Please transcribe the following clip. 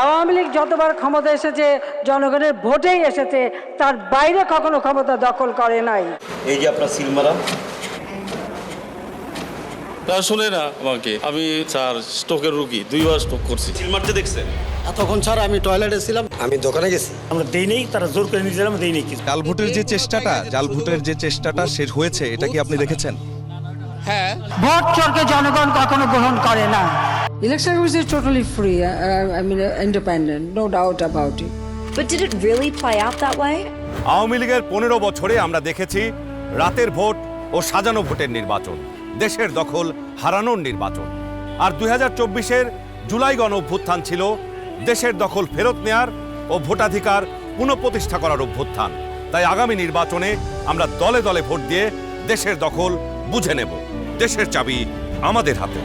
আওয়ামী লীগ যতবার ক্ষমতা এসেছে জনগণের ভোটেই এসেছে, তার বাইরে কখনো ক্ষমতা দখল করে নাই। এই যে আপনার সিলমারা, শুনে না আমাকে, আমি স্যার স্ট্রোকের রুগী, 2 বার স্ট্রোক করছি। সিল মারতে দেখছেন? তখন স্যার আমি টয়লেটে ছিলাম, আমি দোকানে গেছি, আমরা দেই নেই, তারা জোর করে নিয়েছিলাম, দেই নেই কিছু। জাল ভোটের যে চেষ্টাটা শেষ হয়েছে, এটা কি আপনি দেখেছেন? ভোট চোরকে জনগণ কখনো গ্রহণ করে না। Election was totally free, I mean independent, no doubt about it. But did it really play out that way? Awami লীগের 15 বছরে আমরা দেখেছি রাতের ভোট ও সাজানো ভোটের নির্বাচন, দেশের দখল হারানোর নির্বাচন। আর 2024-এর জুলাই গণ অভ্যুত্থান ছিল দেশের দখল ফেরত নেয়ার ও ভোটাধিকার পুনঃপ্রতিষ্ঠা করার অভ্যুত্থান। তাই আগামী নির্বাচনে আমরা দলে দলে ভোট দিয়ে দেশের দখল বুঝে নেব। দেশের চাবি আমাদের হাতে।